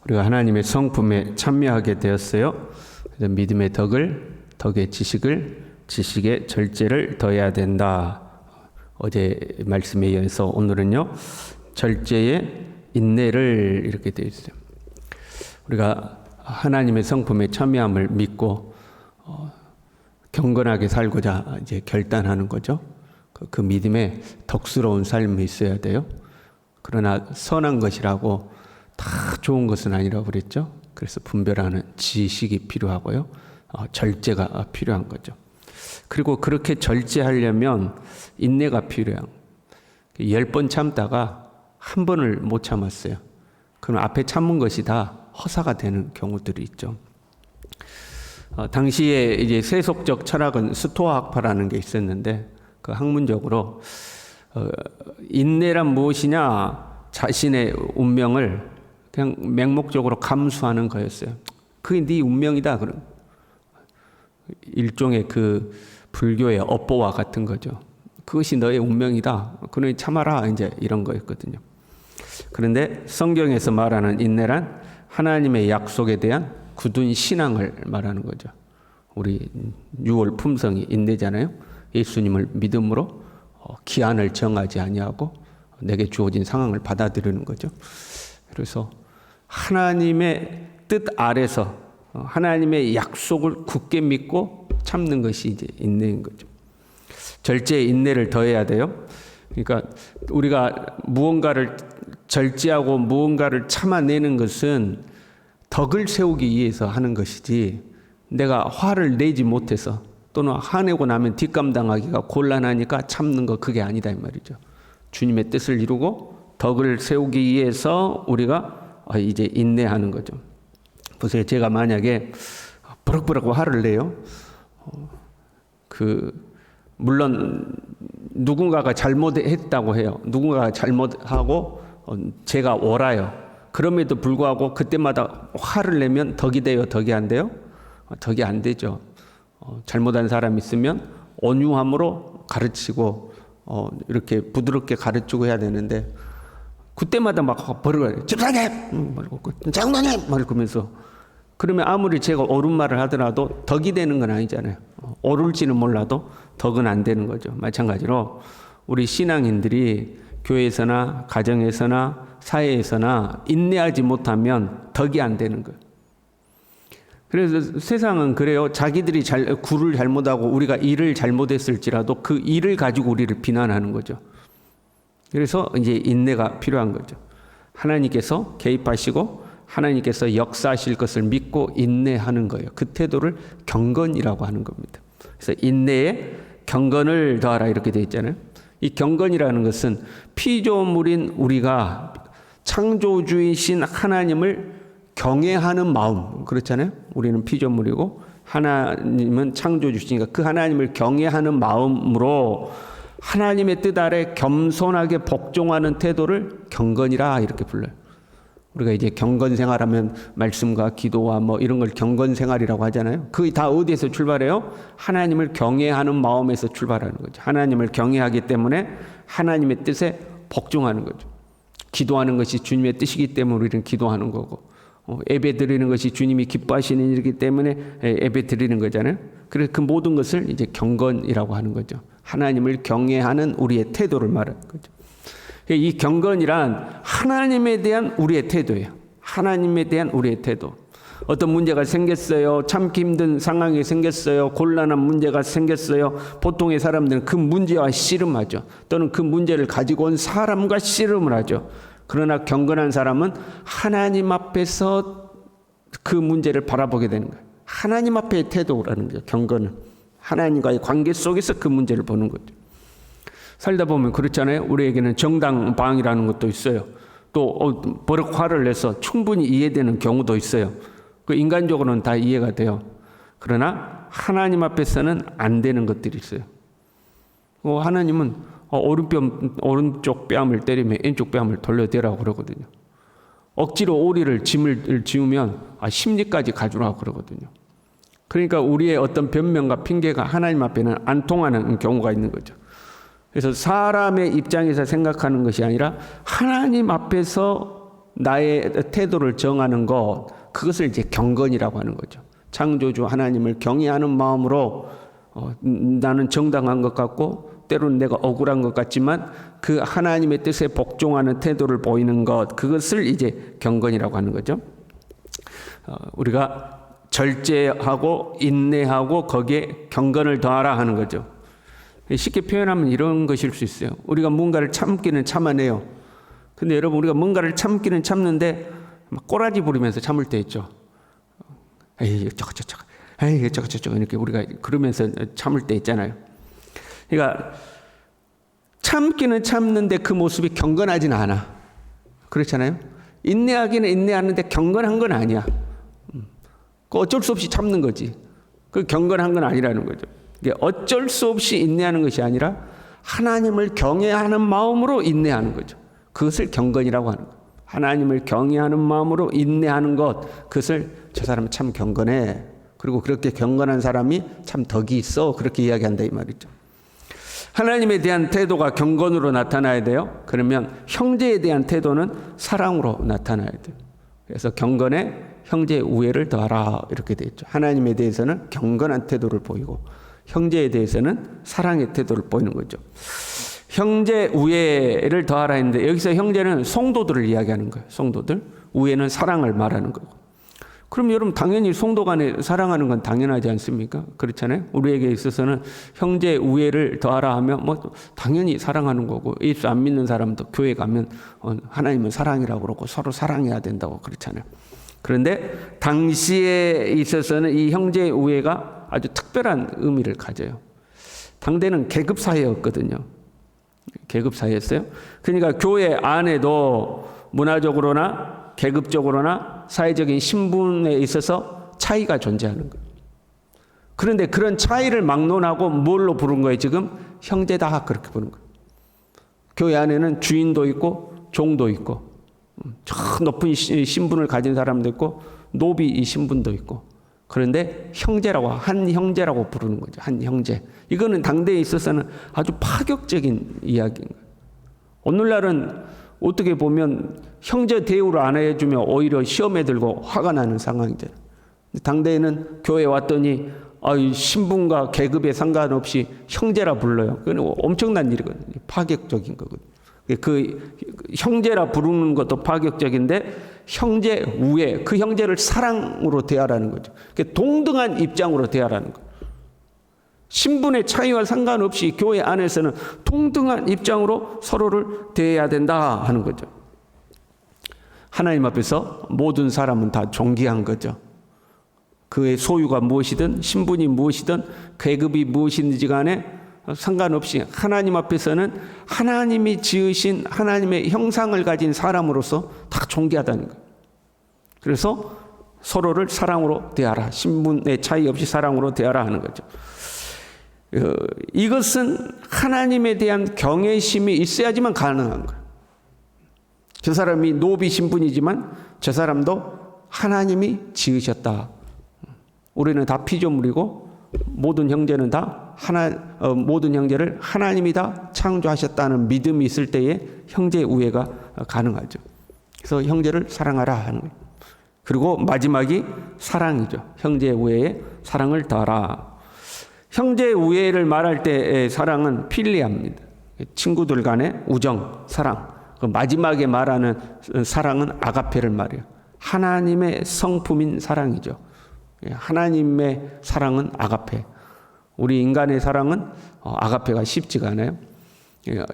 우리가 하나님의 성품에 참여하게 되었어요. 그래서 믿음의 덕을, 덕의 지식을, 지식의 절제를 더해야 된다. 어제 말씀에 의해서 오늘은요, 절제의 인내를 이렇게 되어 있어요. 우리가 하나님의 성품에 참여함을 믿고 경건하게 살고자 이제 결단하는 거죠. 그 믿음에 덕스러운 삶이 있어야 돼요. 그러나 선한 것이라고 다 좋은 것은 아니라고 그랬죠. 그래서 분별하는 지식이 필요하고요. 절제가 필요한 거죠. 그리고 그렇게 절제하려면 인내가 필요해요. 10번 참다가 한 번을 못 참았어요. 그럼 앞에 참은 것이 다 허사가 되는 경우들이 있죠. 당시에 이제 세속적 철학은 스토아학파라는 게 있었는데, 그 학문적으로 인내란 무엇이냐, 자신의 운명을 그냥 맹목적으로 감수하는 거였어요. 그게 네 운명이다. 그런 일종의 그 불교의 업보와 같은 거죠. 그것이 너의 운명이다. 그러니 참아라. 이제 이런 거였거든요. 그런데 성경에서 말하는 인내란 하나님의 약속에 대한 굳은 신앙을 말하는 거죠. 우리 6월 품성이 인내잖아요. 예수님을 믿음으로 기한을 정하지 아니하고 내게 주어진 상황을 받아들이는 거죠. 그래서 하나님의 뜻 아래서 하나님의 약속을 굳게 믿고 참는 것이 이제 인내인 거죠. 절제의 인내를 더해야 돼요. 그러니까 우리가 무언가를 절제하고 무언가를 참아내는 것은 덕을 세우기 위해서 하는 것이지, 내가 화를 내지 못해서 또는 화내고 나면 뒷감당하기가 곤란하니까 참는 거, 그게 아니다 이 말이죠. 주님의 뜻을 이루고 덕을 세우기 위해서 우리가 이제 인내하는 거죠. 보세요. 제가 만약에 버럭버럭 화를 내요. 물론 누군가가 잘못했다고 해요. 누군가가 잘못하고 제가 옳아요. 그럼에도 불구하고 그때마다 화를 내면 덕이 돼요? 덕이 안 돼요? 덕이 안 되죠. 잘못한 사람 있으면 온유함으로 가르치고 이렇게 부드럽게 가르치고 해야 되는데, 그때마다 막 버릇을 집사님! 장로님! 말하면서, 그러면 아무리 제가 옳은 말을 하더라도 덕이 되는 건 아니잖아요. 옳을지는 몰라도 덕은 안 되는 거죠. 마찬가지로 우리 신앙인들이 교회에서나 가정에서나 사회에서나 인내하지 못하면 덕이 안 되는 거예요. 그래서 세상은 그래요. 자기들이 굴을 잘못하고 우리가 일을 잘못했을지라도 그 일을 가지고 우리를 비난하는 거죠. 그래서 이제 인내가 필요한 거죠. 하나님께서 개입하시고 하나님께서 역사하실 것을 믿고 인내하는 거예요. 그 태도를 경건이라고 하는 겁니다. 그래서 인내에 경건을 더하라 이렇게 되어 있잖아요. 이 경건이라는 것은 피조물인 우리가 창조주이신 하나님을 경외하는 마음, 그렇잖아요. 우리는 피조물이고 하나님은 창조주시니까 그 하나님을 경외하는 마음으로 하나님의 뜻 아래 겸손하게 복종하는 태도를 경건이라 이렇게 불러요. 우리가 이제 경건 생활하면 말씀과 기도와 뭐 이런 걸 경건 생활이라고 하잖아요. 그게 다 어디에서 출발해요? 하나님을 경외하는 마음에서 출발하는 거죠. 하나님을 경외하기 때문에 하나님의 뜻에 복종하는 거죠. 기도하는 것이 주님의 뜻이기 때문에 우리는 기도하는 거고, 예배 드리는 것이 주님이 기뻐하시는 일이기 때문에 예배 드리는 거잖아요. 그래서 그 모든 것을 이제 경건이라고 하는 거죠. 하나님을 경외하는 우리의 태도를 말하는 거죠. 이 경건이란 하나님에 대한 우리의 태도예요. 하나님에 대한 우리의 태도. 어떤 문제가 생겼어요. 참기 힘든 상황이 생겼어요. 곤란한 문제가 생겼어요. 보통의 사람들은 그 문제와 씨름하죠. 또는 그 문제를 가지고 온 사람과 씨름을 하죠. 그러나 경건한 사람은 하나님 앞에서 그 문제를 바라보게 되는 거예요. 하나님 앞의 태도라는 거예요. 경건은 하나님과의 관계 속에서 그 문제를 보는 거죠. 살다 보면 그렇잖아요. 우리에게는 정당방위라는 것도 있어요. 또 버럭 화를 내서 충분히 이해되는 경우도 있어요. 그 인간적으로는 다 이해가 돼요. 그러나 하나님 앞에서는 안 되는 것들이 있어요. 하나님은 오른쪽 뺨을 때리면 왼쪽 뺨을 돌려대라고 그러거든요. 억지로 오리를 짐을 지우면 심리까지 가주라고 그러거든요. 그러니까 우리의 어떤 변명과 핑계가 하나님 앞에는 안 통하는 경우가 있는 거죠. 그래서 사람의 입장에서 생각하는 것이 아니라 하나님 앞에서 나의 태도를 정하는 것, 그것을 이제 경건이라고 하는 거죠. 창조주 하나님을 경외하는 마음으로 나는 정당한 것 같고 때로는 내가 억울한 것 같지만 그 하나님의 뜻에 복종하는 태도를 보이는 것, 그것을 이제 경건이라고 하는 거죠. 우리가 절제하고 인내하고 거기에 경건을 더하라 하는 거죠. 쉽게 표현하면 이런 것일 수 있어요. 우리가 뭔가를 참기는 참아내요. 근데 여러분, 우리가 뭔가를 참기는 참는데 막 꼬라지 부리면서 참을 때 있죠. 에이 저거 에이 저거 이렇게 우리가 그러면서 참을 때 있잖아요. 그러니까 참기는 참는데 그 모습이 경건하진 않아. 그렇잖아요. 인내하기는 인내하는데 경건한 건 아니야. 그 어쩔 수 없이 참는 거지. 그 경건한 건 아니라는 거죠. 이게 어쩔 수 없이 인내하는 것이 아니라 하나님을 경외하는 마음으로 인내하는 거죠. 그것을 경건이라고 하는 거예요. 하나님을 경외하는 마음으로 인내하는 것, 그것을 저 사람은 참 경건해. 그리고 그렇게 경건한 사람이 참 덕이 있어. 그렇게 이야기한다 이 말이죠. 하나님에 대한 태도가 경건으로 나타나야 돼요. 그러면 형제에 대한 태도는 사랑으로 나타나야 돼요. 그래서 경건에 형제의 우애를 더하라 이렇게 되어 있죠. 하나님에 대해서는 경건한 태도를 보이고 형제에 대해서는 사랑의 태도를 보이는 거죠. 형제 우애를 더하라 했는데 여기서 형제는 성도들을 이야기하는 거예요. 성도들. 우애는 사랑을 말하는 거고. 그럼 여러분 당연히 성도 간에 사랑하는 건 당연하지 않습니까? 그렇잖아요. 우리에게 있어서는 형제 우애를 더하라 하면 뭐 당연히 사랑하는 거고, 예수 안 믿는 사람도 교회 가면 하나님은 사랑이라고 그러고 서로 사랑해야 된다고 그렇잖아요. 그런데 당시에 있어서는 이 형제 우애가 아주 특별한 의미를 가져요. 당대는 계급 사회였거든요. 계급 사회였어요. 그러니까 교회 안에도 문화적으로나 계급적으로나 사회적인 신분에 있어서 차이가 존재하는 거예요. 그런데 그런 차이를 막론하고 뭘로 부른 거예요? 지금 형제다 그렇게 부른 거예요. 교회 안에는 주인도 있고 종도 있고 저 높은 신분을 가진 사람도 있고 노비 이 신분도 있고, 그런데 형제라고, 한 형제라고 부르는 거죠. 한 형제. 이거는 당대에 있어서는 아주 파격적인 이야기인 거예요. 오늘날은 어떻게 보면 형제 대우를 안 해주면 오히려 시험에 들고 화가 나는 상황이잖아요. 당대에는 교회에 왔더니 신분과 계급에 상관없이 형제라 불러요. 그건 엄청난 일이거든요. 파격적인 거거든요. 그 형제라 부르는 것도 파격적인데 형제 우애, 그 형제를 사랑으로 대하라는 거죠. 동등한 입장으로 대하라는 거예요. 신분의 차이와 상관없이 교회 안에서는 동등한 입장으로 서로를 대해야 된다 하는 거죠. 하나님 앞에서 모든 사람은 다 존귀한 거죠. 그의 소유가 무엇이든 신분이 무엇이든 계급이 무엇이든지 간에 상관없이 하나님 앞에서는 하나님이 지으신 하나님의 형상을 가진 사람으로서 다 존귀하다는 거예요. 그래서 서로를 사랑으로 대하라. 신분의 차이 없이 사랑으로 대하라 하는 거죠. 이것은 하나님에 대한 경외심이 있어야지만 가능한 거예요. 저 사람이 노비 신분이지만 저 사람도 하나님이 지으셨다. 우리는 다 피조물이고 모든 형제는 다 모든 형제를 하나님이 다 창조하셨다는 믿음이 있을 때에 형제 우애가 가능하죠. 그래서 형제를 사랑하라 하는 거예요. 그리고 마지막이 사랑이죠. 형제 우애에 사랑을 더하라. 형제 우애를 말할 때의 사랑은 필리아입니다. 친구들 간의 우정, 사랑. 그 마지막에 말하는 사랑은 아가페를 말해요. 하나님의 성품인 사랑이죠. 하나님의 사랑은 아가페. 우리 인간의 사랑은 아가페가 쉽지가 않아요.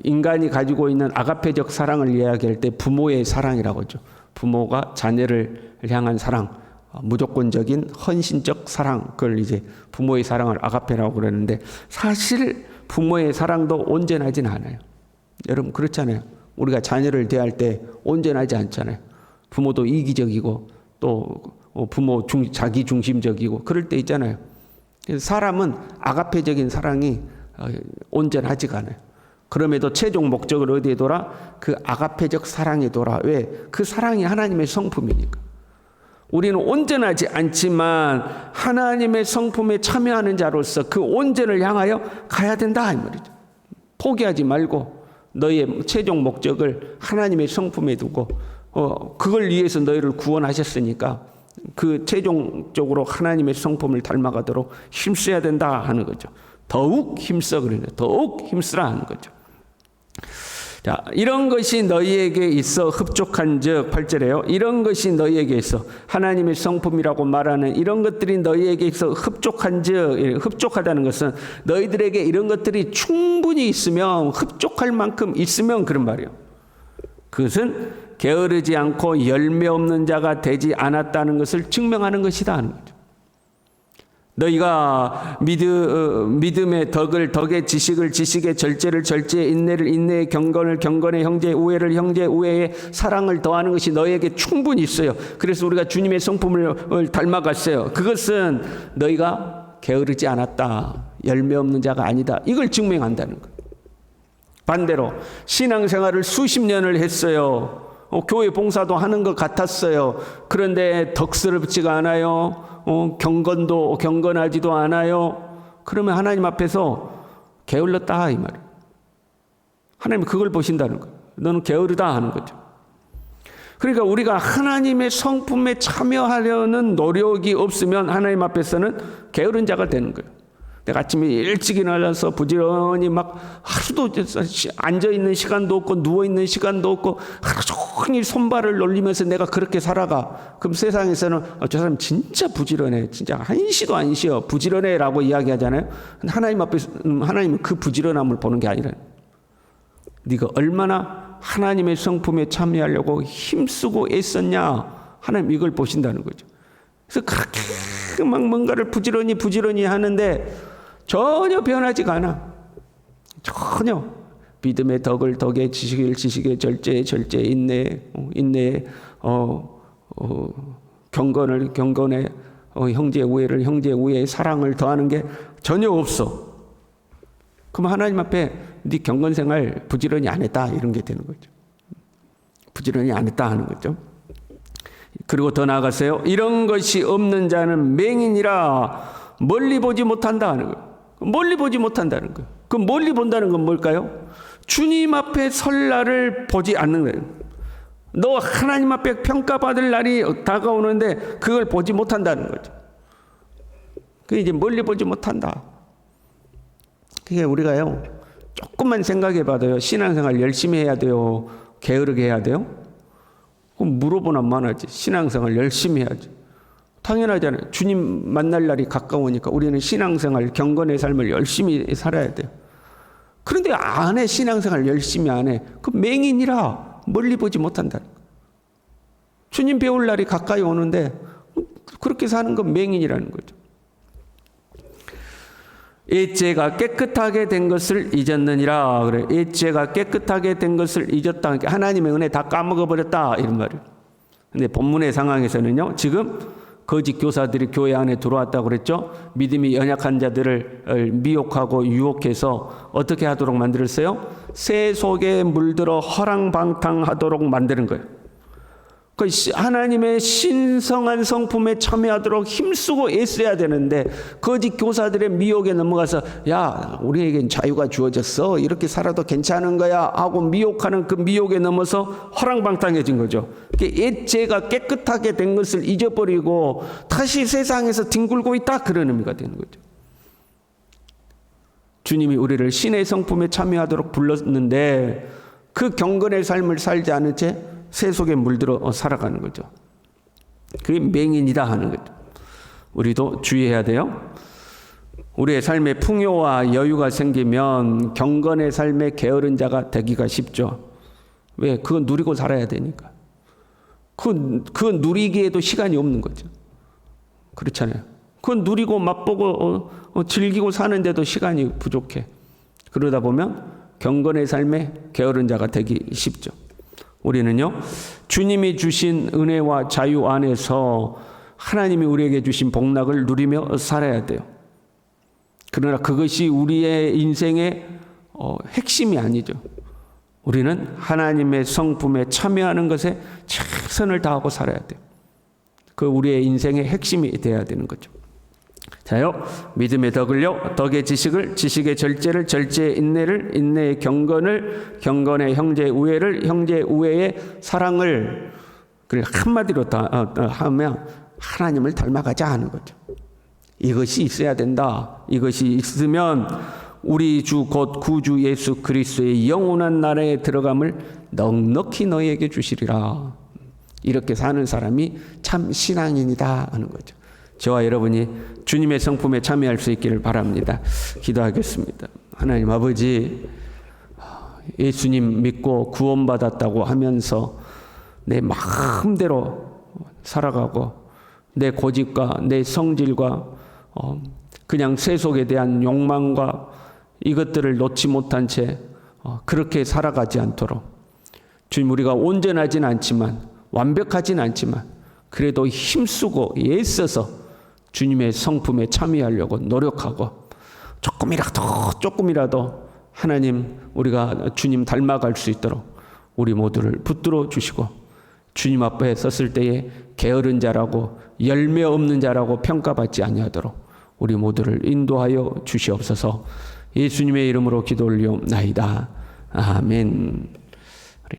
인간이 가지고 있는 아가페적 사랑을 이야기할 때 부모의 사랑이라고 하죠. 부모가 자녀를 향한 사랑, 무조건적인 헌신적 사랑, 그걸 이제 부모의 사랑을 아가페라고 그러는데 사실 부모의 사랑도 온전하진 않아요. 여러분 그렇잖아요. 우리가 자녀를 대할 때 온전하지 않잖아요. 부모도 이기적이고 또 부모 자기 중심적이고 그럴 때 있잖아요. 그래서 사람은 아가페적인 사랑이 온전하지가 않아요. 그럼에도 최종 목적을 어디에 둬라? 그 아가페적 사랑에 둬라. 왜? 그 사랑이 하나님의 성품이니까. 우리는 온전하지 않지만 하나님의 성품에 참여하는 자로서 그 온전을 향하여 가야 된다 이 말이죠. 포기하지 말고 너의 최종 목적을 하나님의 성품에 두고 그걸 위해서 너희를 구원하셨으니까 그 최종적으로 하나님의 성품을 닮아가도록 힘써야 된다 하는 거죠. 더욱 힘써 그러네. 더욱 힘쓰라 하는 거죠. 자, 이런 것이 너희에게 있어 흡족한 즉 8절에요. 이런 것이 너희에게 있어 하나님의 성품이라고 말하는 이런 것들이 너희에게 있어 흡족한 즉 흡족하다는 것은 너희들에게 이런 것들이 충분히 있으면 흡족할 만큼 있으면 그런 말이에요. 그것은 게으르지 않고 열매 없는 자가 되지 않았다는 것을 증명하는 것이다 하는 거죠. 너희가 믿음의 덕을 덕의 지식을 지식의 절제를 절제에 인내를 인내에 경건을 경건에 형제의 우애를 형제의 우애에 사랑을 더하는 것이 너희에게 충분히 있어요. 그래서 우리가 주님의 성품을 닮아갔어요. 그것은 너희가 게으르지 않았다. 열매 없는 자가 아니다. 이걸 증명한다는 거예요. 반대로 신앙생활을 수십 년을 했어요. 교회 봉사도 하는 것 같았어요. 그런데 덕스럽지가 않아요. 경건하지도 않아요. 그러면 하나님 앞에서 게을렀다 이 말이에요. 하나님이 그걸 보신다는 거예요. 너는 게으르다 하는 거죠. 그러니까 우리가 하나님의 성품에 참여하려는 노력이 없으면 하나님 앞에서는 게으른 자가 되는 거예요. 내가 아침에 일찍 일어나서 부지런히 막 하루도 앉아있는 시간도 없고 누워있는 시간도 없고 하루 종일 손발을 놀리면서 내가 그렇게 살아가. 그럼 세상에서는 저 사람 진짜 부지런해. 진짜 한시도 안 쉬어. 부지런해 라고 이야기하잖아요. 하나님 앞에서 하나님은 그 부지런함을 보는 게 아니라 네가 얼마나 하나님의 성품에 참여하려고 힘쓰고 애썼냐. 하나님 이걸 보신다는 거죠. 그래서 그렇게 막 뭔가를 부지런히 하는데 전혀 변하지가 않아. 전혀. 믿음의 덕을 덕에 지식을 지식에 절제에 절제에 인내에 경건을 경건에 형제의 우애를 형제의 우애에 사랑을 더하는 게 전혀 없어. 그럼 하나님 앞에 네 경건생활 부지런히 안 했다 이런 게 되는 거죠. 부지런히 안 했다 하는 거죠. 그리고 더 나아가서요. 이런 것이 없는 자는 맹인이라 멀리 보지 못한다 하는 거예요. 멀리 보지 못한다는 거예요. 그럼 멀리 본다는 건 뭘까요? 주님 앞에 설 날을 보지 않는 거예요. 너 하나님 앞에 평가받을 날이 다가오는데 그걸 보지 못한다는 거죠. 그게 이제 멀리 보지 못한다. 그게 우리가요. 조금만 생각해 봐도요. 신앙생활 열심히 해야 돼요. 게으르게 해야 돼요. 그럼 물어보나 마나지. 신앙생활 열심히 해야지. 당연하잖아요. 주님 만날 날이 가까우니까 우리는 신앙생활, 경건의 삶을 열심히 살아야 돼요. 그런데 안 해. 신앙생활 열심히 안 해. 그 맹인이라 멀리 보지 못한다. 주님 배울 날이 가까이 오는데 그렇게 사는 건 맹인이라는 거죠. 옛죄가 깨끗하게 된 것을 잊었느니라. 그래. 옛죄가 깨끗하게 된 것을 잊었다. 하나님의 은혜 다 까먹어버렸다. 이런 말이에요. 근데 본문의 상황에서는요. 지금 거짓 교사들이 교회 안에 들어왔다고 그랬죠. 믿음이 연약한 자들을 미혹하고 유혹해서 어떻게 하도록 만들었어요? 새 속에 물들어 허랑방탕하도록 만드는 거예요. 하나님의 신성한 성품에 참여하도록 힘쓰고 애써야 되는데 거짓 교사들의 미혹에 넘어가서 야 우리에겐 자유가 주어졌어 이렇게 살아도 괜찮은 거야 하고 미혹하는 그 미혹에 넘어서 허랑방탕해진 거죠. 옛 죄가 깨끗하게 된 것을 잊어버리고 다시 세상에서 뒹굴고 있다 그런 의미가 되는 거죠. 주님이 우리를 신의 성품에 참여하도록 불렀는데 그 경건의 삶을 살지 않은 채 새 속에 물들어 살아가는 거죠. 그게 맹인이다 하는 거죠. 우리도 주의해야 돼요. 우리의 삶에 풍요와 여유가 생기면 경건의 삶에 게으른 자가 되기가 쉽죠. 왜? 그건 누리고 살아야 되니까. 그건 누리기에도 시간이 없는 거죠. 그렇잖아요. 그건 누리고 맛보고 즐기고 사는데도 시간이 부족해. 그러다 보면 경건의 삶에 게으른 자가 되기 쉽죠. 우리는요, 주님이 주신 은혜와 자유 안에서 하나님이 우리에게 주신 복락을 누리며 살아야 돼요. 그러나 그것이 우리의 인생의 핵심이 아니죠. 우리는 하나님의 성품에 참여하는 것에 최선을 다하고 살아야 돼요. 그 우리의 인생의 핵심이 돼야 되는 거죠. 자요, 믿음의 덕을요, 덕의 지식을, 지식의 절제를, 절제의 인내를, 인내의 경건을, 경건의 형제의 우애를, 형제의 우애의 사랑을. 그걸 한마디로 다 하면 하나님을 닮아가자 하는 거죠. 이것이 있어야 된다. 이것이 있으면 우리 주 곧 구주 예수 그리스도의 영원한 나라에 들어감을 넉넉히 너희에게 주시리라. 이렇게 사는 사람이 참 신앙인이다 하는 거죠. 저와 여러분이 주님의 성품에 참여할 수 있기를 바랍니다. 기도하겠습니다. 하나님 아버지, 예수님 믿고 구원받았다고 하면서 내 마음대로 살아가고 내 고집과 내 성질과 그냥 세속에 대한 욕망과 이것들을 놓지 못한 채 그렇게 살아가지 않도록 주님, 우리가 온전하진 않지만 완벽하진 않지만 그래도 힘쓰고 애써서 주님의 성품에 참여하려고 노력하고 조금이라도 하나님, 우리가 주님 닮아갈 수 있도록 우리 모두를 붙들어 주시고 주님 앞에 섰을 때에 게으른 자라고 열매 없는 자라고 평가받지 아니하도록 우리 모두를 인도하여 주시옵소서. 예수님의 이름으로 기도 올리옵나이다. 아멘.